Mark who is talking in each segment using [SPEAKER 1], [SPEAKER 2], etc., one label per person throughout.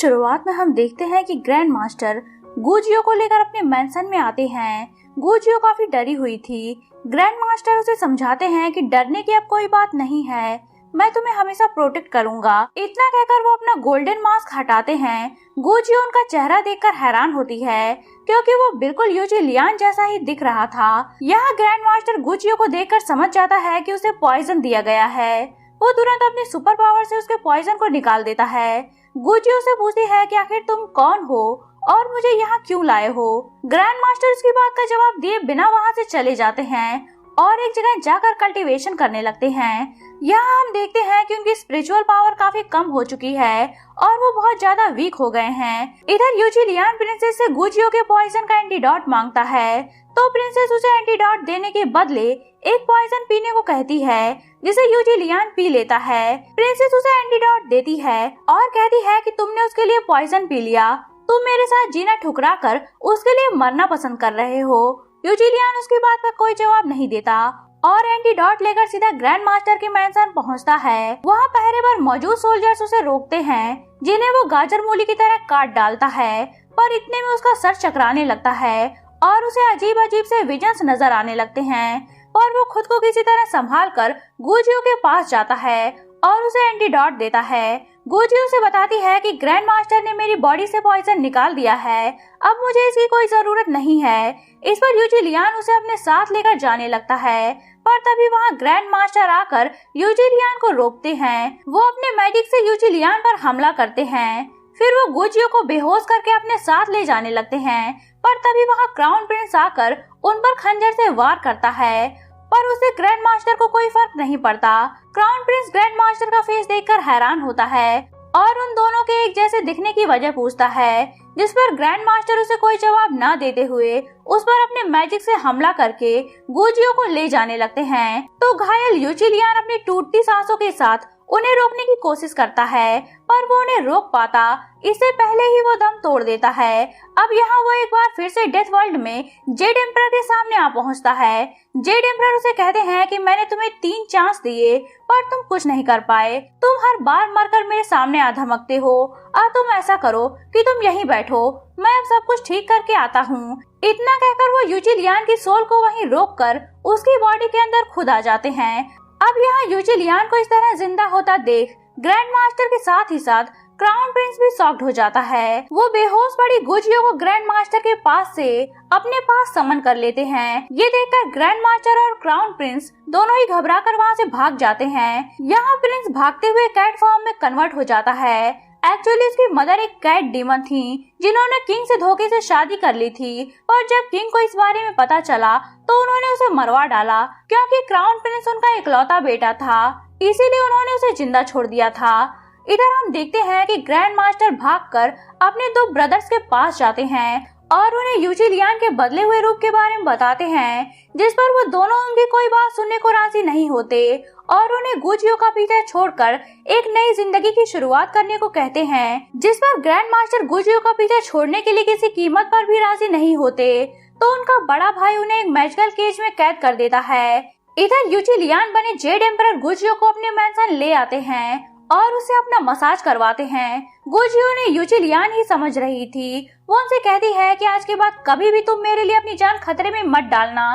[SPEAKER 1] शुरुआत में हम देखते हैं कि ग्रैंड मास्टर गुजियो को लेकर अपने मेंशन में आते हैं। गुजियो काफी डरी हुई थी। ग्रैंड मास्टर उसे समझाते हैं कि डरने की अब कोई बात नहीं है, मैं तुम्हें हमेशा प्रोटेक्ट करूंगा। इतना कहकर वो अपना गोल्डन मास्क हटाते हैं। गुजियो उनका चेहरा देखकर हैरान होती है क्योंकि वो बिल्कुल यूजी लियान जैसा ही दिख रहा था। यहाँ ग्रैंड मास्टर गुजियो को देखकर समझ जाता है कि उसे पॉइजन दिया गया है। वो तुरंत अपने सुपर पावर से उसके पॉइजन को निकाल देता है। गुजियो से पूछती है कि आखिर तुम कौन हो और मुझे यहाँ क्यों लाए हो। ग्रैंड मास्टर उसकी बात का जवाब दिए बिना वहाँ से चले जाते हैं और एक जगह जाकर कल्टीवेशन करने लगते हैं। यहाँ हम देखते हैं कि उनकी स्पिरिचुअल पावर काफी कम हो चुकी है और वो बहुत ज्यादा वीक हो गए हैं। इधर यूजी लियान प्रिंसेस से गुजियो के पॉइजन का एंटीडोट मांगता है तो प्रिंसेस उसे एंटीडोट देने के बदले एक पॉइजन पीने को कहती है जिसे यूजी लियान पी लेता है। प्रिंसेस उसे एंटीडोट देती है और कहती है कि तुमने उसके लिए पॉइजन पी लिया, तुम मेरे साथ जीना ठुकरा कर उसके लिए मरना पसंद कर रहे हो। यूजी लियान उसकी बात का कोई जवाब नहीं देता और एंटीडोट लेकर सीधा ग्रैंड मास्टर के मेंशन पहुंचता है। वहां पहरे पर मौजूद सोल्जर्स उसे रोकते हैं जिन्हें वो गाजर मूली की तरह काट डालता है, पर इतने में उसका सर चकराने लगता है और उसे अजीब अजीब से विजन्स नजर आने लगते हैं। और वो खुद को किसी तरह संभाल कर गुजियो के पास जाता है और उसे एंटीडोट देता है। गुजियो से बताती है कि ग्रैंड मास्टर ने मेरी बॉडी से पॉइजन निकाल दिया है, अब मुझे इसकी कोई जरूरत नहीं है। इस पर यूजी लियान उसे अपने साथ लेकर जाने लगता है, पर तभी वहाँ ग्रैंड मास्टर आकर यूजी लियान को रोकते हैं। वो अपने मैजिक से यूजी लियान पर हमला करते हैं। फिर वो गुजियो को बेहोश करके अपने साथ ले जाने लगते हैं, पर तभी वहाँ क्राउन प्रिंस आकर उन पर खंजर से वार करता है, पर उसे ग्रैंड मास्टर को कोई फर्क नहीं पड़ता। क्राउन प्रिंस ग्रैंड मास्टर का फेस देखकर हैरान होता है और उन दोनों के एक जैसे दिखने की वजह पूछता है, जिस पर ग्रैंड मास्टर उसे कोई जवाब न देते हुए उस पर अपने मैजिक से हमला करके गुजियो को ले जाने लगते हैं। तो घायल यूजी लियान अपनी टूटती सांसों के साथ उन्हें रोकने की कोशिश करता है, पर वो उन्हें रोक पाता इससे पहले ही वो दम तोड़ देता है। अब यहाँ वो एक बार फिर से डेथ वर्ल्ड में जेड एम्परर के सामने आ पहुँचता है। जेड एम्परर उसे कहते हैं कि मैंने तुम्हें 3 चांस दिए पर तुम कुछ नहीं कर पाए, तुम हर बार मरकर मेरे सामने आ धमकते हो। अब तुम ऐसा करो कि तुम यहीं बैठो, मैं अब सब कुछ ठीक करके आता हूँ। इतना कहकर वो यूजी लियान की सोल को वहीं रोक कर उसकी बॉडी के अंदर खुद आ जाते हैं। अब यहाँ यूजी लियान को इस तरह जिंदा होता देख ग्रैंड मास्टर के साथ ही साथ क्राउन प्रिंस भी शॉक्ड हो जाता है। वो बेहोश पड़ी गुजियो को ग्रैंड मास्टर के पास से अपने पास समन कर लेते हैं। ये देखकर ग्रैंड मास्टर और क्राउन प्रिंस दोनों ही घबरा कर वहाँ से भाग जाते हैं। यहाँ प्रिंस भागते हुए कैट फॉर्म में कन्वर्ट हो जाता है। एक्चुअली उसकी मदर एक कैट डीमन थी जिन्होंने किंग से धोखे से शादी कर ली थी, और जब किंग को इस बारे में पता चला तो उन्होंने उसे मरवा डाला। क्योंकि क्राउन प्रिंस उनका इकलौता बेटा था, इसीलिए उन्होंने उसे जिंदा छोड़ दिया था। इधर हम देखते हैं कि ग्रैंड मास्टर भागकर अपने 2 ब्रदर्स के पास जाते हैं और उन्हें यूजी लियान के बदले हुए रूप के बारे में बताते हैं, जिस पर वो दोनों उनकी कोई बात सुनने को राजी नहीं होते और उन्हें गुजियो का पीछा छोड़कर एक नई जिंदगी की शुरुआत करने को कहते हैं। जिस पर ग्रैंड मास्टर गुजियो का पीछा छोड़ने के लिए किसी कीमत पर भी राजी नहीं होते, तो उनका बड़ा भाई उन्हें एक मैजिकल केज में कैद कर देता है। इधर यूजी लियान बने जेड एम्परर गुजियो को अपने मेंशन ले आते हैं और उसे अपना मसाज करवाते हैं। गुजियो ने यूजी लियान ही समझ रही थी। वो उनसे कहती है कि आज के बाद कभी भी तुम मेरे लिए अपनी जान खतरे में मत डालना,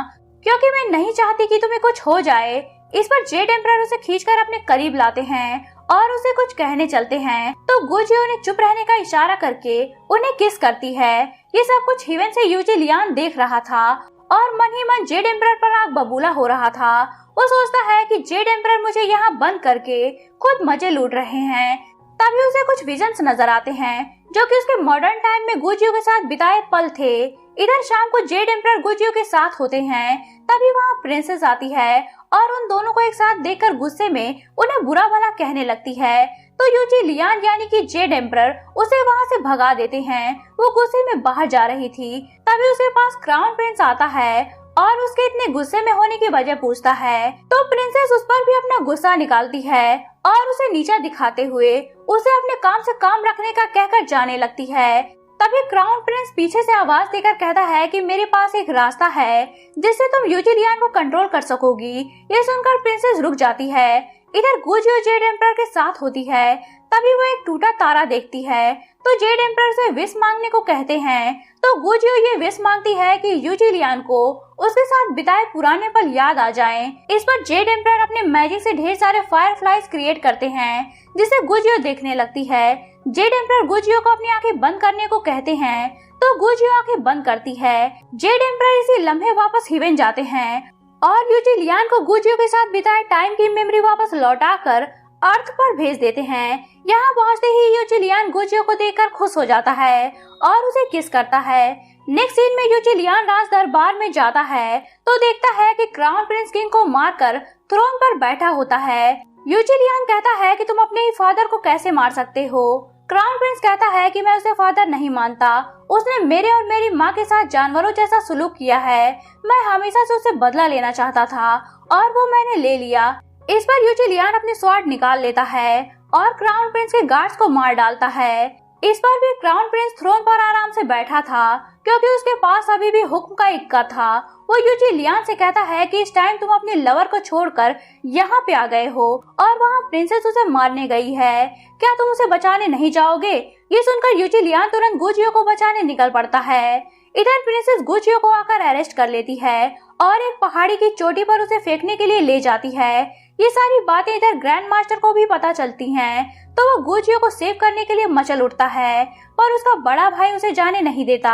[SPEAKER 1] क्योंकि मैं नहीं चाहती कि तुम्हें कुछ हो जाए। इस पर जेड एम्परर उसे खींचकर अपने करीब लाते हैं और उसे कुछ कहने चलते हैं, तो गुजियो ने चुप रहने का इशारा करके उन्हें किस करती है। ये सब कुछ हेवन से यूजी लियान देख रहा था और मन ही मन जेड एम्परर पर आग बबूला हो रहा था। वो सोचता है कि जेड एम्परर मुझे यहाँ बंद करके खुद मजे लूट रहे हैं। तभी उसे कुछ विजन्स नजर आते हैं जो कि उसके मॉडर्न टाइम में गुजियो के साथ बिताए पल थे। इधर शाम को जेड एम्परर गुजियो के साथ होते हैं, तभी वहाँ प्रिंसेस आती है और उन दोनों को एक साथ देखकर गुस्से में उन्हें बुरा भला कहने लगती है। तो यूजी लियान यानी कि जेड एम्परर उसे वहाँ से भगा देते हैं। वो गुस्से में बाहर जा रही थी, तभी उसके पास क्राउन प्रिंस आता है और उसके इतने गुस्से में होने की वजह पूछता है। तो प्रिंसेस उस पर भी अपना गुस्सा निकालती है और उसे नीचा दिखाते हुए उसे अपने काम से काम रखने का कहकर जाने लगती है। तभी क्राउन प्रिंस पीछे से आवाज देकर कहता है कि मेरे पास एक रास्ता है जिससे तुम यूजी लियान को कंट्रोल कर सकोगी। ये सुनकर प्रिंसेस रुक जाती है। इधर गुजियो जेड एम्परर के साथ होती है, तभी वो एक टूटा तारा देखती है तो जेड एम्परर से विश मांगने को कहते हैं। तो गुजियो ये विश मांगती है कि यूजी लियान को उसके साथ बिताए पुराने पल याद आ जाएं। इस पर जेड एम्परर अपने मैजिक से ढेर सारे फायरफ्लाइज क्रिएट करते हैं जिसे गुजियो देखने लगती है। जेड एम्परर गुजियो को अपनी आंखें बंद करने को कहते हैं तो गुजियो आंखें बंद करती है। जेड एम्परर इसी लम्हे वापस हिवेन जाते हैं और यूजी लियान को गुजियो के साथ बिताए टाइम की मेमोरी वापस लौटाकर अर्थ पर भेज देते हैं। यहाँ पहुँचते ही यूजी लियान गुजियो को देखकर खुश हो जाता है और उसे किस करता है। नेक्स्ट सीन में यूजी लियान राज दरबार में जाता है तो देखता है कि क्राउन प्रिंस किंग को मारकर थ्रोन पर बैठा होता है। यूजी लियान कहता है कि तुम अपने ही फादर को कैसे मार सकते हो। क्राउन प्रिंस कहता है कि मैं उसे फादर नहीं मानता, उसने मेरे और मेरी माँ के साथ जानवरों जैसा सुलूक किया है। मैं हमेशा से उससे बदला लेना चाहता था और वो मैंने ले लिया। इस पर यूजी लियान अपनी स्वॉर्ड निकाल लेता है और क्राउन प्रिंस के गार्ड्स को मार डालता है। इस पर भी क्राउन प्रिंस थ्रोन पर आराम से बैठा था क्योंकि उसके पास अभी भी हुक्म का इक्का था। वो यूजी लियान से कहता है कि इस टाइम तुम अपने लवर को छोड़कर यहाँ पे आ गए हो और वहाँ प्रिंसेस उसे मारने गई है, क्या तुम उसे बचाने नहीं जाओगे। ये सुनकर यूजी लियान तुरंत गुजियो को बचाने निकल पड़ता है। इधर प्रिंसेस गुजियो को आकर अरेस्ट कर लेती है और एक पहाड़ी की चोटी पर उसे फेंकने के लिए ले जाती है। ये सारी बातें इधर ग्रैंड मास्टर को भी पता चलती हैं तो वो गुजियो को सेव करने के लिए मचल उठता है पर उसका बड़ा भाई उसे जाने नहीं देता।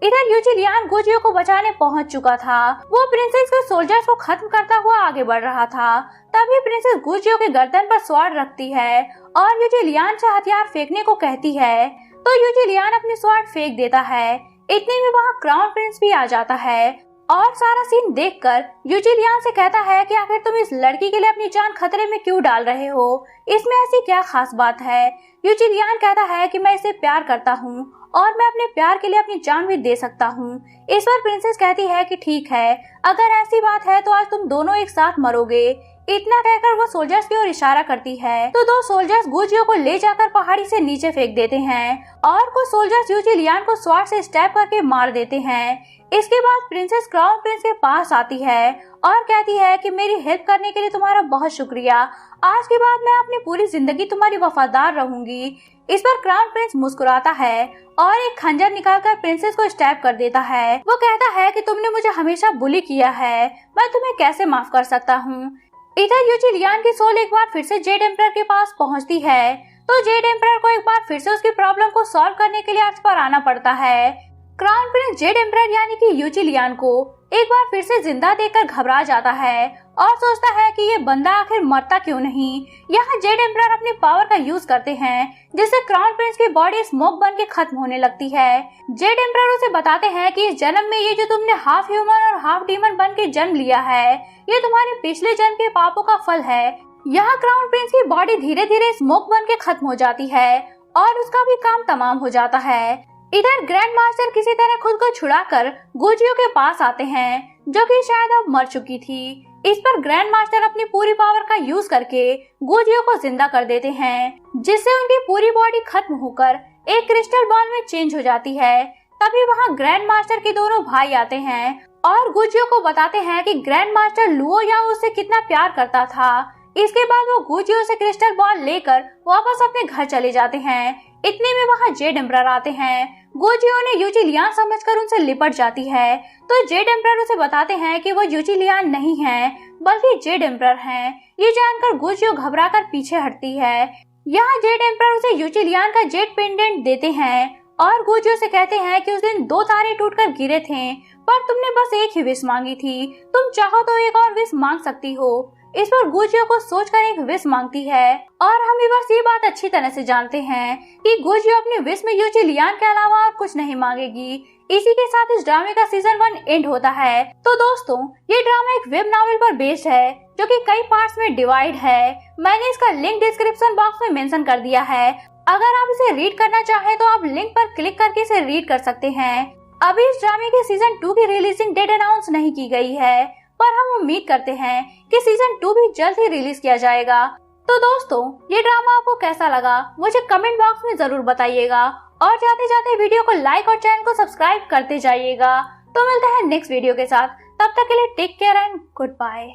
[SPEAKER 1] इधर यूजी लियान गुजियो को बचाने पहुंच चुका था। वो प्रिंसेस के सोल्जर्स को खत्म करता हुआ आगे बढ़ रहा था। तभी प्रिंसेस गुजियो के गर्दन पर स्वॉर्ड रखती है और यूजी लियान से हथियार फेंकने को कहती है तो यूजी लियान अपनी स्वॉर्ड फेंक देता है। इतने में वहाँ क्राउन प्रिंस भी आ जाता है और सारा सीन देखकर यूजी लियान से कहता है कि आखिर तुम इस लड़की के लिए अपनी जान खतरे में क्यों डाल रहे हो, इसमें ऐसी क्या खास बात है। यूजी लियान कहता है कि मैं इसे प्यार करता हूँ और मैं अपने प्यार के लिए अपनी जान भी दे सकता हूँ। इस पर प्रिंसेस कहती है कि ठीक है, अगर ऐसी बात है तो आज तुम दोनों एक साथ मरोगे। इतना कहकर वो सोल्जर्स की ओर इशारा करती है तो दो सोल्जर्स गुजियो को ले जाकर पहाड़ी से नीचे फेंक देते हैं और कुछ सोल्जर्स यूजी लियान को स्वॉर्ड से स्टैब करके मार देते हैं। इसके बाद प्रिंसेस क्राउन प्रिंस के पास आती है और कहती है कि मेरी हेल्प करने के लिए तुम्हारा बहुत शुक्रिया, आज के बाद मैं अपनी पूरी जिंदगी तुम्हारी वफादार रहूंगी। इस पर क्राउन प्रिंस मुस्कुराता है और एक खंजर निकालकर प्रिंसेस को स्टैब कर देता है। वो कहता है कि तुमने मुझे हमेशा बुली किया है, मैं तुम्हें कैसे माफ कर सकता हूँ। इधर यूजी लियान की सोल एक बार फिर से जेड एम्परर के पास पहुँचती है तो जेड एम्परर को एक बार फिर से उसकी प्रॉब्लम को सॉल्व करने के लिए अर्थ पर आना पड़ता है। क्राउन प्रिंस जेड एम्परर यानी कि यूजी लियान को एक बार फिर से जिंदा देखकर घबरा जाता है और सोचता है कि ये बंदा आखिर मरता क्यों नहीं। यहाँ जेड एम्परर अपनी पावर का यूज करते हैं जिससे क्राउन प्रिंस की बॉडी स्मोक बन के खत्म होने लगती है। जेड एम्परर उसे बताते हैं कि इस जन्म में ये जो तुमने हाफ ह्यूमन और हाफ डीमन बन के जन्म लिया है, ये तुम्हारे पिछले जन्म के पापों का फल है। यहाँ क्राउन प्रिंस की बॉडी धीरे धीरे स्मोक बन के खत्म हो जाती है और उसका भी काम तमाम हो जाता है। इधर ग्रैंड मास्टर किसी तरह खुद को छुड़ाकर गुजियो के पास आते हैं जो कि शायद अब मर चुकी थी। इस पर ग्रैंड मास्टर अपनी पूरी पावर का यूज करके गुजियो को जिंदा कर देते हैं जिससे उनकी पूरी बॉडी खत्म होकर एक क्रिस्टल बॉल में चेंज हो जाती है। तभी वहाँ ग्रैंड मास्टर के दोनों भाई आते हैं और गुजियो को बताते हैं कि ग्रैंड मास्टर लुओ या उससे कितना प्यार करता था। इसके बाद वो गुजियो से क्रिस्टल बॉल लेकर वापस अपने घर चले जाते हैं। इतने में वहाँ जेड एम्परर आते हैं। गुजियो ने यूजी लियान समझकर उनसे लिपट जाती है तो जेड एम्परर उसे बताते हैं कि वो यूजी लियान नहीं है बल्कि जेड एम्परर हैं। ये जानकर गुजियो घबराकर पीछे हटती है। यहाँ जेड एम्परर उसे यूजी लियान का जेड पेंडेंट देते हैं और गुजियो से कहते हैं कि उस दिन 2 तारे टूटकर गिरे थे पर तुमने बस एक ही विश मांगी थी, तुम चाहो तो एक और विश मांग सकती हो। इस पर गुजियो को सोचकर एक विश मांगती है और हम बस ये बात अच्छी तरह से जानते हैं कि गुजियो अपने विश में यूजी लियान के अलावा और कुछ नहीं मांगेगी। इसी के साथ इस ड्रामे का सीजन 1 एंड होता है। तो दोस्तों, ये ड्रामा एक वेब नॉवेल पर बेस्ड है जो कि कई पार्ट्स में डिवाइड है। मैंने इसका लिंक डिस्क्रिप्शन बॉक्स में मेंशन कर दिया है। अगर आप इसे रीड करना चाहें तो आप लिंक पर क्लिक करके इसे रीड कर सकते हैं। अभी इस ड्रामे के सीजन 2 की रिलीजिंग डेट अनाउंस नहीं की गई है पर हम उम्मीद करते हैं कि सीजन 2 भी जल्द ही रिलीज किया जाएगा। तो दोस्तों, ये ड्रामा आपको कैसा लगा मुझे कमेंट बॉक्स में जरूर बताइएगा और जाते जाते वीडियो को लाइक और चैनल को सब्सक्राइब करते जाइएगा। तो मिलते हैं नेक्स्ट वीडियो के साथ, तब तक के लिए take care and good bye.